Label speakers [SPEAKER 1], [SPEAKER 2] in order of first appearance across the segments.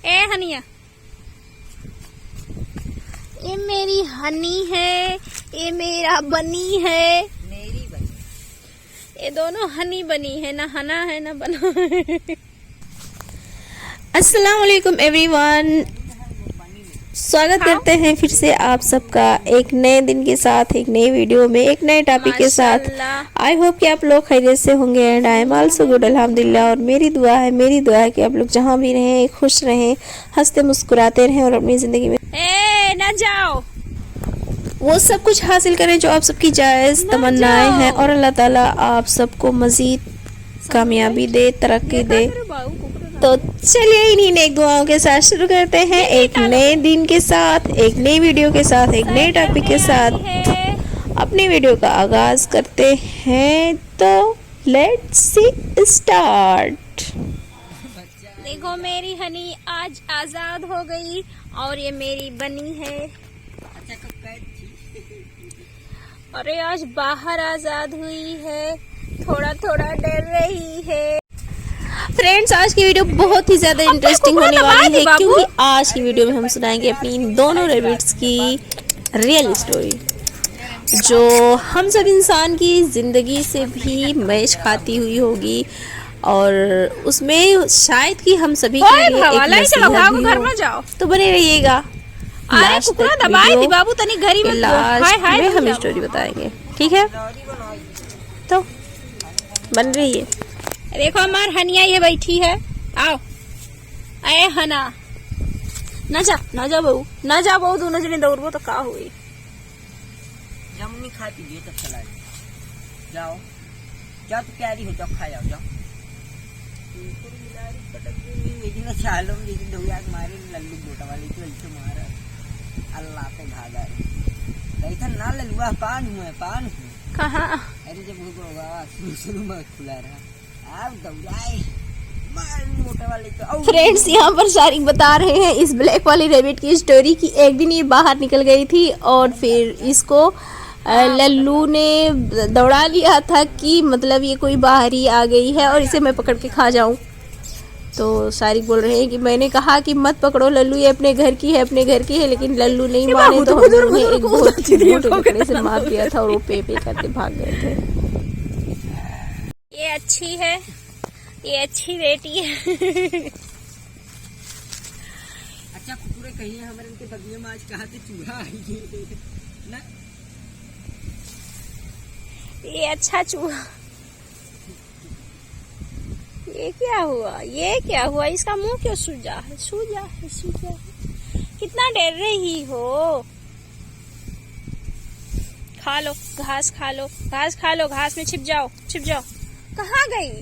[SPEAKER 1] ए Haniyeh, ये मेरी हनी है, ये मेरा बनी है,
[SPEAKER 2] मेरी बनी।
[SPEAKER 1] ये दोनों हनी बनी है, ना हना है ना बना है। अस्सलाम वालेकुम एवरीवन, स्वागत करते हैं फिर से आप सबका एक नए दिन के साथ, एक नई वीडियो में, एक नए टॉपिक के साथ। आई होप कि आप लोग खैरियत से होंगे and I am also good अल्हम्दुलिल्लाह। और मेरी दुआ है कि आप लोग जहाँ भी रहें खुश रहें, हंसते मुस्कुराते रहें और अपनी ज़िंदगी में ना जाओ
[SPEAKER 3] वो सब कुछ हासिल करें जो आप सबकी जायज़ तमन्नाएं हैं। और अल्लाह ताला आप सबको मज़ीद कामयाबी दे, तरक्की दे। तो चलिए इन्हीं नेक दुआओं के साथ शुरू करते हैं, एक नए दिन के साथ, एक नई वीडियो के साथ, एक नए टॉपिक के साथ अपनी वीडियो का आगाज करते हैं। तो लेट्स सी स्टार्ट।
[SPEAKER 1] देखो मेरी हनी आज आजाद हो गई और ये मेरी बनी है।
[SPEAKER 2] अच्छा कब कैद थी?
[SPEAKER 1] अरे आज बाहर आजाद हुई है, थोड़ा थोड़ा डर रही है।
[SPEAKER 3] फ्रेंड्स, आज की वीडियो बहुत ही ज्यादा इंटरेस्टिंग होने वाली है, क्योंकि आज की वीडियो में हम सुनाएंगे अपनी इन दोनों रैबिट्स की रियल स्टोरी, जो हम सब इंसान की जिंदगी से भी मैच खाती हुई होगी और उसमें शायद कि हम सभी के लिए एक नसीहत भी हो।
[SPEAKER 1] जाओ
[SPEAKER 3] तो बने रहिएगा लास्ट तक वीडियो
[SPEAKER 1] बाबू तनी घरी में
[SPEAKER 3] लास्ट में हम स्टोरी बताएंगे, ठीक है? तो बन रही है।
[SPEAKER 1] देखो हमार हनिया ये बैठी है, आओ अरे हना, ना जा बहू, ना जा बहू, दोनों जने दौड़बो तो का हुई।
[SPEAKER 2] जमुनी खाती है तब चला जाओ, जाओ तो प्यारी हो जाओ, खा जाओ जाओ। चालो मारे लल्लू बोटा वाली तो मारा अल्लाह पे भागा था ना लल्लुआ पान हुआ पान
[SPEAKER 1] कहाँ।
[SPEAKER 2] अरे जब होगा शुरू में खुला रहा आप दौड़ाए मोटे वाले तो।
[SPEAKER 3] फ्रेंड्स, यहाँ पर शारिक बता रहे हैं इस ब्लैक वाली रैबिट की स्टोरी की। एक दिन ये बाहर निकल गई थी और फिर इसको लल्लू ने दौड़ा लिया था कि मतलब ये कोई बाहर ही आ गई है और इसे मैं पकड़ के खा जाऊं। तो शारिक बोल रहे हैं कि मैंने कहा कि मत पकड़ो लल्लू, ये अपने घर की है, लेकिन लल्लू नहीं माने तो हम लोगों ने एक बहुत मोटे लकड़े से मार दिया था और वो पे करके भाग गए थे।
[SPEAKER 1] ये अच्छी है, ये अच्छी बेटी है।
[SPEAKER 2] अच्छा कुकुरे कहिए हमारे इनके बगिए में आज कहाँ से चूहा आई ना?
[SPEAKER 1] ये अच्छा चूहा, ये क्या हुआ, इसका मुंह क्यों सूजा है? कितना डर रही हो। खा लो घास, घास में छिप जाओ। कहाँ गई?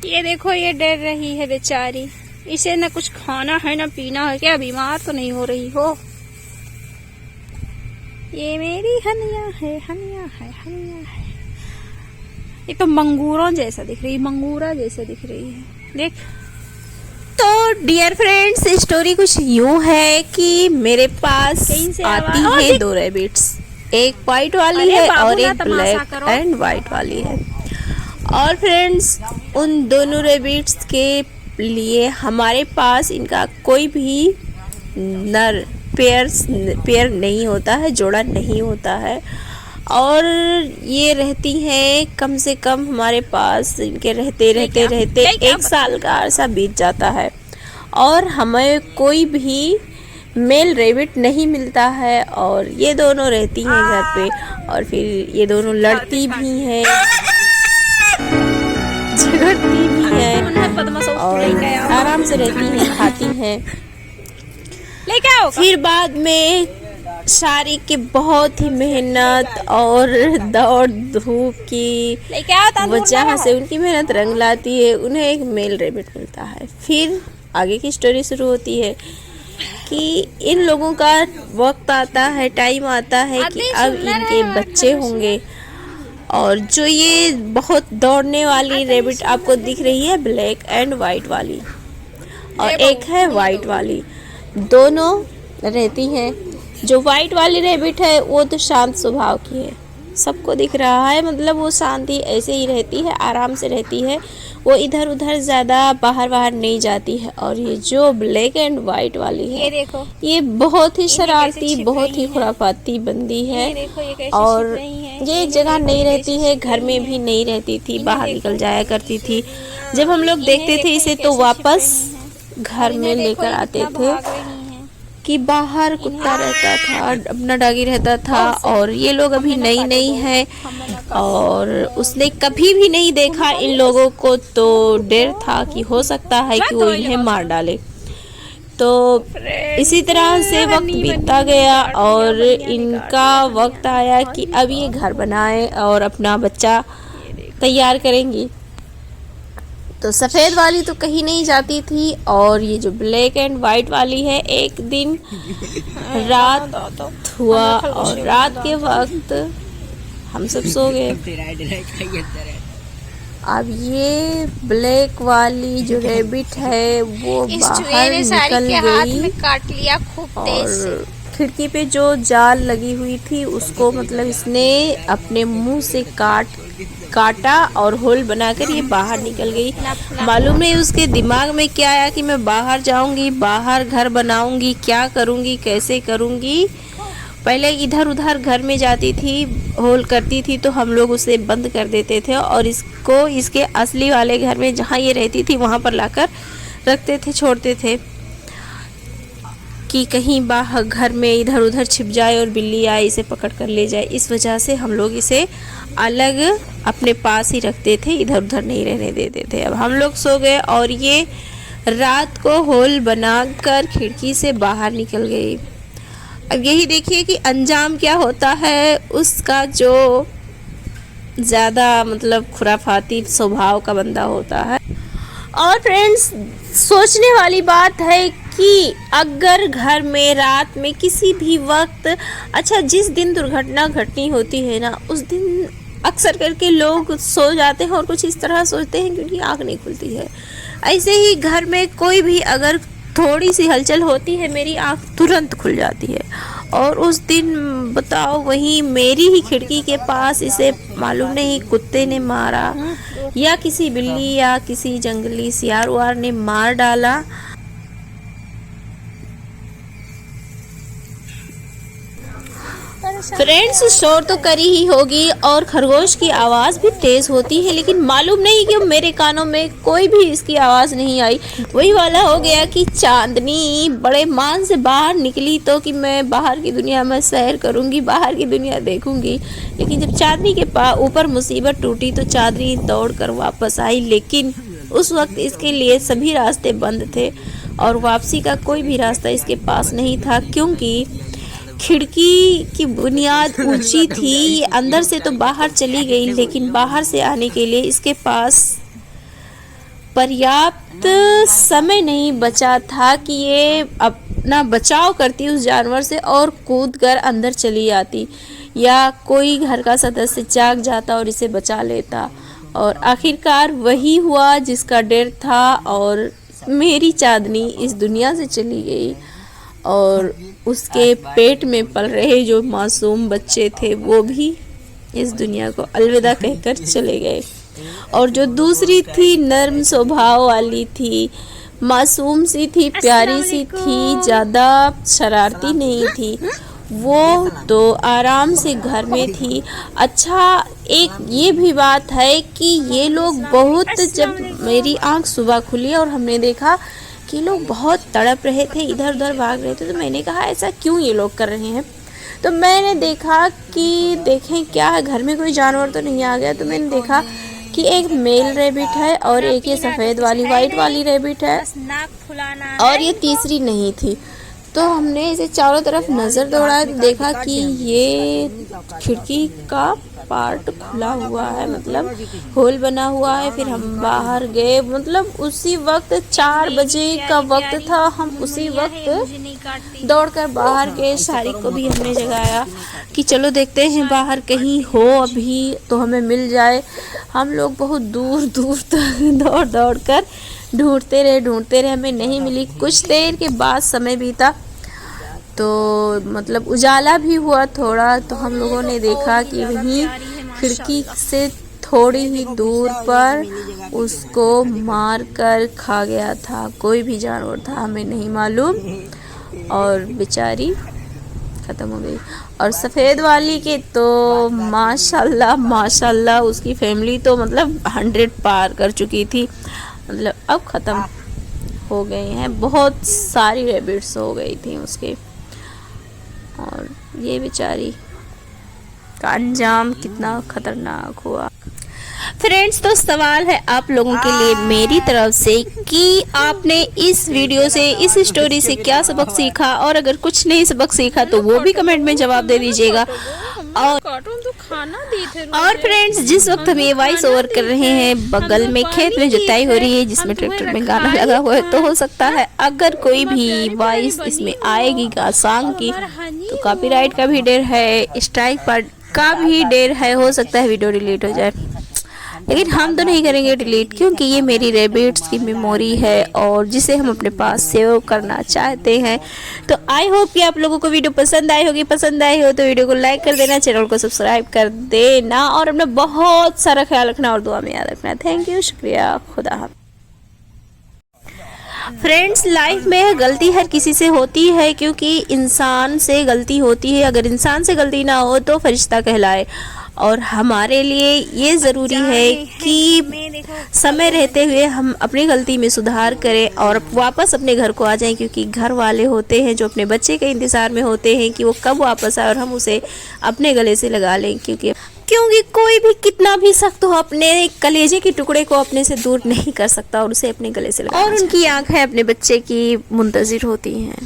[SPEAKER 1] ये देखो ये डर रही है बेचारी, इसे न कुछ खाना है न पीना है, क्या बीमार तो नहीं हो रही हो? ये मेरी हनिया है। ये तो मंगूरा जैसा दिख रही है, देख।
[SPEAKER 3] तो डियर फ्रेंड्स, स्टोरी कुछ यूं है कि मेरे पास आती है दो रैबिट्स, एक व्हाइट वाली है और एक ब्लैक एंड व्हाइट वाली है। और फ्रेंड्स, उन दोनों रैबिट्स के लिए हमारे पास इनका कोई भी नर पेयर नहीं होता है, जोड़ा नहीं होता है। और ये रहती हैं कम से कम हमारे पास, इनके रहते एक साल का अरसा बीत जाता है और हमें कोई भी मेल रैबिट नहीं मिलता है। और ये दोनों रहती हैं घर पे और फिर ये दोनों लड़ती भी हैं, झगड़ती भी हैं और आराम से रहती हैं, खाती हैं।
[SPEAKER 1] लेके आओ।
[SPEAKER 3] फिर बाद में सारी की बहुत ही मेहनत और दौड़ धूप की वजह से उनकी मेहनत रंग लाती है, उन्हें एक मेल रैबिट मिलता है। फिर आगे की स्टोरी शुरू होती है कि इन लोगों का वक्त आता है, टाइम आता है कि अब इनके बच्चे होंगे। और जो ये बहुत दौड़ने वाली रैबिट आपको दिख रही है, ब्लैक एंड वाइट वाली, और एक है वाइट वाली, दोनों रहती हैं। जो वाइट वाली रैबिट है वो तो शांत स्वभाव की है, सबको दिख रहा है, मतलब वो शांति ऐसे ही रहती है, आराम से रहती है, वो इधर उधर ज़्यादा बाहर बाहर नहीं जाती है। और ये जो ब्लैक एंड वाइट वाली है,
[SPEAKER 1] ये देखो,
[SPEAKER 3] ये बहुत ही शरारती, बहुत ही खुराफाती बंदी है।
[SPEAKER 1] ये देखो, ये कैसे
[SPEAKER 3] और
[SPEAKER 1] छिप रही हैं।
[SPEAKER 3] ये एक जगह नहीं रहती है, घर में भी नहीं रहती थी, बाहर निकल जाया करती थी। जब हम लोग देखते थे इसे तो वापस घर में लेकर आते थे कि बाहर कुत्ता रहता था, अपना डॉगी रहता था। और ये लोग अभी नई नई है और उसने कभी भी नहीं देखा इन लोगों को, तो डर था कि हो सकता है कि वो इन्हें मार डाले। तो इसी तरह से वक्त बीतता गया और इनका वक्त आया कि अब ये घर बनाए और अपना बच्चा तैयार करेंगी। तो सफ़ेद वाली तो कहीं नहीं जाती थी, और ये जो ब्लैक एंड वाइट वाली है, एक दिन रात हुआ और रात के वक्त हम सब सो गए। अब ये ब्लैक वाली जो रैबिट है वो बाहर निकल गई
[SPEAKER 1] काट लिया खूब तेज से।
[SPEAKER 3] और खिड़की पे जो जाल लगी हुई थी उसको मतलब इसने अपने मुंह से काटा और होल बनाकर ये बाहर निकल गई। मालूम नहीं उसके दिमाग में क्या आया कि मैं बाहर जाऊंगी, बाहर घर बनाऊंगी, क्या करूंगी, कैसे करूंगी। पहले इधर उधर घर में जाती थी, होल करती थी, तो हम लोग उसे बंद कर देते थे और इसको इसके असली वाले घर में जहाँ ये रहती थी वहाँ पर लाकर रखते थे, छोड़ते थे कि कहीं बाहर घर में इधर उधर छिप जाए और बिल्ली आए इसे पकड़ कर ले जाए। इस वजह से हम लोग इसे अलग अपने पास ही रखते थे, इधर उधर नहीं रहने देते थे। अब हम लोग सो गए और ये रात को होल बनाकर खिड़की से बाहर निकल गई। अब यही देखिए कि अंजाम क्या होता है उसका, जो ज़्यादा मतलब खुराफाती स्वभाव का बंदा होता है। और फ्रेंड्स, सोचने वाली बात है कि अगर घर में रात में किसी भी वक्त, अच्छा जिस दिन दुर्घटना घटनी होती है ना, उस दिन अक्सर करके लोग सो जाते हैं और कुछ इस तरह सोचते हैं क्योंकि आँख नहीं खुलती है। ऐसे ही घर में कोई भी अगर थोड़ी सी हलचल होती है, मेरी आँख तुरंत खुल जाती है। और उस दिन बताओ, वहीं मेरी ही खिड़की के पास इसे मालूम नहीं कुत्ते ने मारा या किसी बिल्ली या किसी जंगली सियार वार ने मार डाला। फ्रेंड्स, शोर तो करी ही होगी और खरगोश की आवाज़ भी तेज़ होती है, लेकिन मालूम नहीं क्यों मेरे कानों में कोई भी इसकी आवाज़ नहीं आई। वही वाला हो गया कि चांदनी बड़े मान से बाहर निकली तो कि मैं बाहर की दुनिया में सैर करूंगी, बाहर की दुनिया देखूंगी। लेकिन जब चांदनी के ऊपर मुसीबत टूटी तो चांदनी दौड़ कर वापस आई, लेकिन उस वक्त इसके लिए सभी रास्ते बंद थे और वापसी का कोई भी रास्ता इसके पास नहीं था, क्योंकि खिड़की की बुनियाद ऊंची थी। ये अंदर से तो बाहर चली गई, लेकिन बाहर से आने के लिए इसके पास पर्याप्त समय नहीं बचा था कि ये अपना बचाव करती उस जानवर से और कूदकर अंदर चली आती, या कोई घर का सदस्य जाग जाता और इसे बचा लेता। और आखिरकार वही हुआ जिसका डर था और मेरी चांदनी इस दुनिया से चली गई और उसके पेट में पल रहे जो मासूम बच्चे थे वो भी इस दुनिया को अलविदा कहकर चले गए। और जो दूसरी थी, नर्म स्वभाव वाली थी, मासूम सी थी, प्यारी सी थी, ज़्यादा शरारती नहीं थी, वो तो आराम से घर में थी। अच्छा, एक ये भी बात है कि ये लोग बहुत, जब मेरी आँख सुबह खुली और हमने देखा कि लोग बहुत तड़प रहे थे, इधर उधर भाग रहे थे, तो मैंने कहा ऐसा क्यों ये लोग कर रहे हैं। तो मैंने देखा कि देखें क्या है, घर में कोई जानवर तो नहीं आ गया। तो मैंने देखा कि एक मेल रैबिट है और एक ये सफ़ेद वाली वाइट वाली रैबिट है और ये तीसरी नहीं थी। तो हमने इसे चारों तरफ नज़र दौड़ाया तो देखा कि ये खिड़की का पार्ट खुला हुआ है, मतलब होल बना हुआ है। फिर हम बाहर गए, मतलब उसी वक्त 4 बजे का वक्त था, हम उसी वक्त दौड़कर बाहर गए। सारी को भी हमने जगाया कि चलो देखते हैं बाहर कहीं हो अभी तो हमें मिल जाए। हम लोग बहुत दूर दूर तक दौड़ दौड़ कर ढूंढते रहे, हमें नहीं मिली। कुछ देर के बाद समय बीता तो मतलब उजाला भी हुआ थोड़ा, तो हम लोगों ने देखा कि वहीं खिड़की से थोड़ी ही दूर पर उसको मार कर खा गया था। कोई भी जानवर था हमें नहीं मालूम, और बेचारी ख़त्म हो गई। और सफ़ेद वाली के तो माशाल्लाह माशाल्लाह उसकी फैमिली तो मतलब 100 पार कर चुकी थी, मतलब अब ख़त्म हो गए हैं। बहुत सारी रैबिट्स हो गई थी उसके, और ये बेचारी का अंजाम कितना खतरनाक हुआ। फ्रेंड्स, तो सवाल है आप लोगों के लिए मेरी तरफ से कि आपने इस वीडियो से, इस स्टोरी से क्या सबक सीखा, और अगर कुछ नहीं सबक सीखा तो वो भी कमेंट में जवाब दे दीजिएगा। और फ्रेंड्स, जिस वक्त हम ये वॉइस ओवर कर रहे हैं बगल में खेत में जुताई हो रही है जिसमें ट्रैक्टर में गाना लगा हुआ है, तो हो सकता है अगर कोई भी वॉइस इसमें आएगी सॉन्ग की तो कॉपीराइट का भी डर है, स्ट्राइक पर का भी डर है, हो सकता है वीडियो डिलीट हो जाए। लेकिन हम तो नहीं करेंगे डिलीट, क्योंकि ये मेरी रैबिट्स की मेमोरी है और जिसे हम अपने पास सेव करना चाहते हैं। तो आई होप कि आप लोगों को वीडियो पसंद आई होगी। पसंद आई हो तो वीडियो को लाइक कर देना, चैनल को सब्सक्राइब कर देना, और अपना बहुत सारा ख्याल रखना और दुआ में याद रखना। थैंक यू, शुक्रिया, खुदा हाफ़िज़। फ्रेंड्स, लाइफ में गलती हर किसी से होती है, क्योंकि इंसान से गलती होती है। अगर इंसान से गलती ना हो तो फरिश्ता कहलाए। और हमारे लिए ये ज़रूरी है कि समय रहते हुए हम अपनी गलती में सुधार करें और वापस अपने घर को आ जाएं, क्योंकि घर वाले होते हैं जो अपने बच्चे के इंतज़ार में होते हैं कि वो कब वापस आए और हम उसे अपने गले से लगा लें। क्योंकि कोई भी कितना भी सख्त हो अपने कलेजे के टुकड़े को अपने से दूर नहीं कर सकता, और उसे अपने गले से लगा, और उनकी आंखें अपने बच्चे की मुंतज़िर होती हैं।